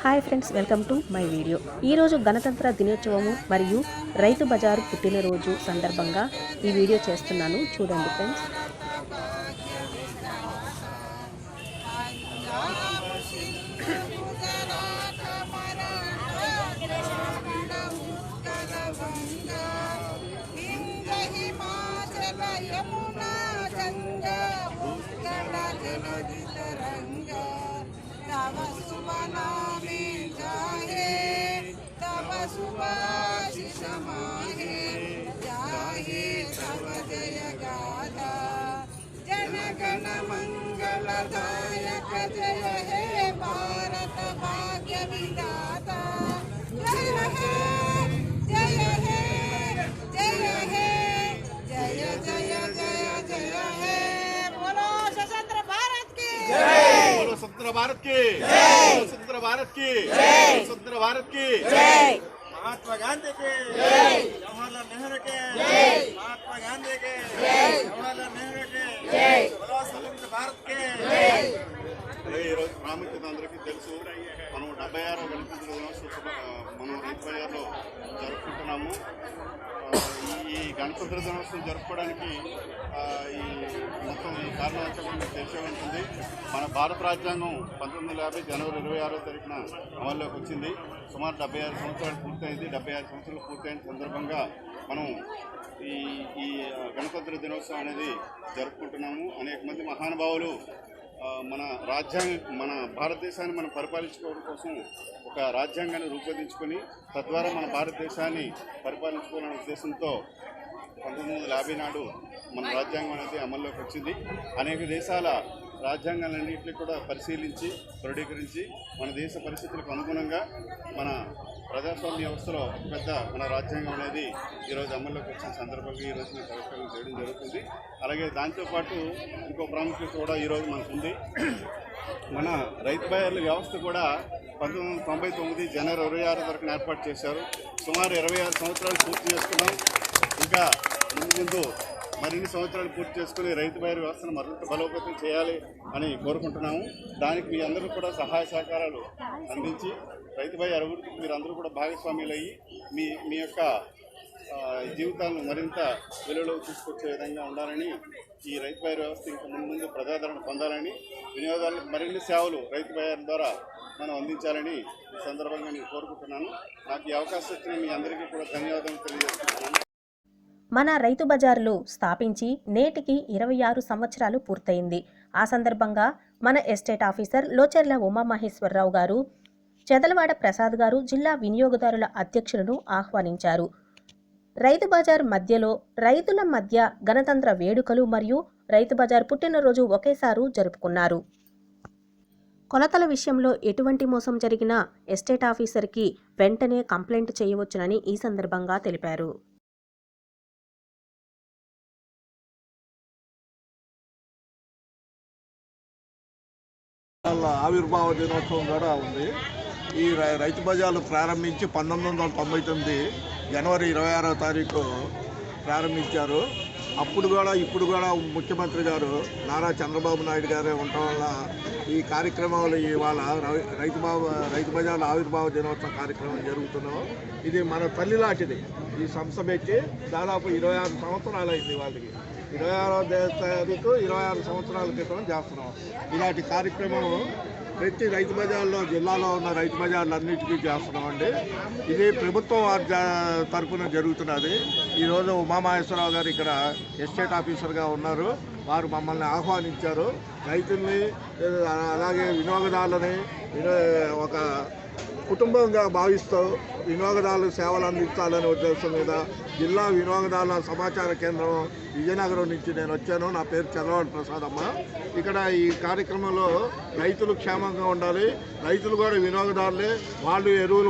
Hi friends, welcome to my video. ఈరోజు గణతంత్ర దినోత్సవము మరియు రైతు బజారు పుట్టినరోజు సందర్భంగా ఈ వీడియో చేస్తున్నాను, చూడండి ఫ్రెండ్స్. जनगण मंगलदायक जय हे भारत भाग्य विधाता जय हे जय हे जय हे जय जय जय जय हे बोलो स्वतंत्र भारत की जय, बोलो स्वतंत्र भारत की जय, स्वतंत्र भारत की जय, स्वतंत्र भारत की जय, महात्मा गांधी के जय, जवाहरलाल नेहरू के जय, महात्मा गांधी के जय, जवाहरलाल नेहरू के जय, बोलो स्वतंत्र भारत के जय. ఈరోజు ప్రాముఖ్యత అందరికీ తెలుసు. మనం 76వ గణతంత్ర దినోత్సవం మనం రైతు బజార్లో జరుపుకుంటున్నాము. ఈ గణతంత్ర దినోత్సవం జరుపుకోవడానికి ఈ మొత్తం ఈ కారణం అంతా మీకు తెలిసే ఉంటుంది. మన భారత రాజ్యాంగం 1950 జనవరి 26వ తారీఖున అమల్లోకి వచ్చింది. సుమారు 76 సంవత్సరాలు పూర్తయింది. 76 సంవత్సరాలు పూర్తయిన సందర్భంగా మనం ఈ గణతంత్ర దినోత్సవం అనేది జరుపుకుంటున్నాము. అనేక మంది మహానుభావులు మన భారతదేశాన్ని మనం పరిపాలించుకోవడం కోసం ఒక రాజ్యాంగాన్ని రూపొందించుకొని తద్వారా మన భారతదేశాన్ని పరిపాలించుకోవాలనే ఉద్దేశంతో 1950 నాడు మన రాజ్యాంగం అనేది అమల్లోకి వచ్చింది. అనేక దేశాల రాజ్యాంగాలన్నింటినీ కూడా పరిశీలించి క్రోడీకరించి మన దేశ పరిస్థితులకు అనుగుణంగా మన ప్రజాస్వామ్య వ్యవస్థలో అతిపెద్ద మన రాజ్యాంగం అనేది ఈరోజు అమల్లోకి వచ్చిన సందర్భంగా ఈరోజు మేము కార్యక్రమం చేయడం జరుగుతుంది. అలాగే దాంతోపాటు ఇంకో ప్రాముఖ్యత కూడా ఈరోజు మనకు ఉంది. మన రైతు బజార్ల వ్యవస్థ కూడా 1999 జనవరి 26 తారీఖున ఏర్పాటు చేశారు. సుమారు 26 సంవత్సరాలు పూర్తి చేసుకున్నాం. ఇంకా ముందు మరిన్ని సంవత్సరాలు పూర్తి చేసుకుని రైతు బజార్ వ్యవస్థను మరింత బలోపేతం చేయాలి అని కోరుకుంటున్నాము. దానికి మీ అందరూ కూడా సహాయ సహకారాలు అందించి రైతు బజార్ అభివృద్ధికి మీరు అందరూ కూడా భాగస్వామ్యులు అయ్యి మీ యొక్క జీవితాలను మరింత వెలుగులోకి తీసుకొచ్చే విధంగా ఉండాలని, ఈ రైతు బజార్ వ్యవస్థ ఇంకా ముందు ప్రజాదరణ పొందాలని, వినియోగదారులకు మరిన్ని సేవలు రైతు బజార్ ద్వారా మనం అందించాలని ఈ సందర్భంగా నేను కోరుకుంటున్నాను. నాకు ఈ అవకాశం ఇచ్చిన మీ అందరికీ కూడా ధన్యవాదాలు తెలియజేస్తున్నాను. మన రైతు బజార్లు స్థాపించి నేటికి 26 సంవత్సరాలు పూర్తయింది. ఆ సందర్భంగా మన ఎస్టేట్ ఆఫీసర్ లోచెర్ల ఉమామహేశ్వరరావు గారు, చెదలవాడ ప్రసాద్ గారు జిల్లా వినియోగదారుల అధ్యక్షులను ఆహ్వానించారు. రైతు బజార్ మధ్యలో రైతుల మధ్య గణతంత్ర వేడుకలు మరియు రైతు బజార్ పుట్టినరోజు ఒకేసారి జరుపుకున్నారు. కొలతల విషయంలో ఎటువంటి మోసం జరిగినా ఎస్టేట్ ఆఫీసర్కి వెంటనే కంప్లైంట్ చేయవచ్చునని ఈ సందర్భంగా తెలిపారు. ఆవిర్భావ దినోత్సవం కూడా ఉంది. ఈ రైతు బజార్లు ప్రారంభించి 1999 జనవరి 26వ తారీఖు ప్రారంభించారు. ఇప్పుడు కూడా ముఖ్యమంత్రి గారు నారా చంద్రబాబు నాయుడు గారే ఉండటం వల్ల ఈ కార్యక్రమాలు ఇవాళ రైతు బజార్ల ఆవిర్భావ దినోత్సవ కార్యక్రమం జరుగుతున్నాం. ఇది మన తల్లి లాంటిది. ఈ సంస్థ పెట్టి దాదాపు 26 సంవత్సరాలు అయింది. వాళ్ళకి 26వ తారీఖు 26 సంవత్సరాల క్రితం చేస్తున్నాం. ఇలాంటి కార్యక్రమం ప్రతి రైతు బజార్లో జిల్లాలో ఉన్న రైతు బజార్లన్నిటికీ చేస్తున్నామండి. ఇది ప్రభుత్వం తరఫున జరుగుతున్నది. ఈరోజు ఉమామహేశ్వరరావు గారు ఇక్కడ ఎస్టేట్ ఆఫీసర్గా ఉన్నారు. వారు మమ్మల్ని ఆహ్వానించారు. రైతుల్ని అలాగే వినియోగదారులని ఒక కుటుంబంగా భావిస్తూ వినియోగదారులకు సేవలు అందించాలనే ఉద్దేశం మీద జిల్లా వినియోగదారుల సమాచార కేంద్రం విజయనగరం నుంచి నేను వచ్చాను. నా పేరు చెదలవాడ ప్రసాద్ అమ్మ. ఇక్కడ ఈ కార్యక్రమంలో రైతులు క్షేమంగా ఉండాలి, రైతులు కూడా వినియోగదారులే, వాళ్ళు ఎరువులు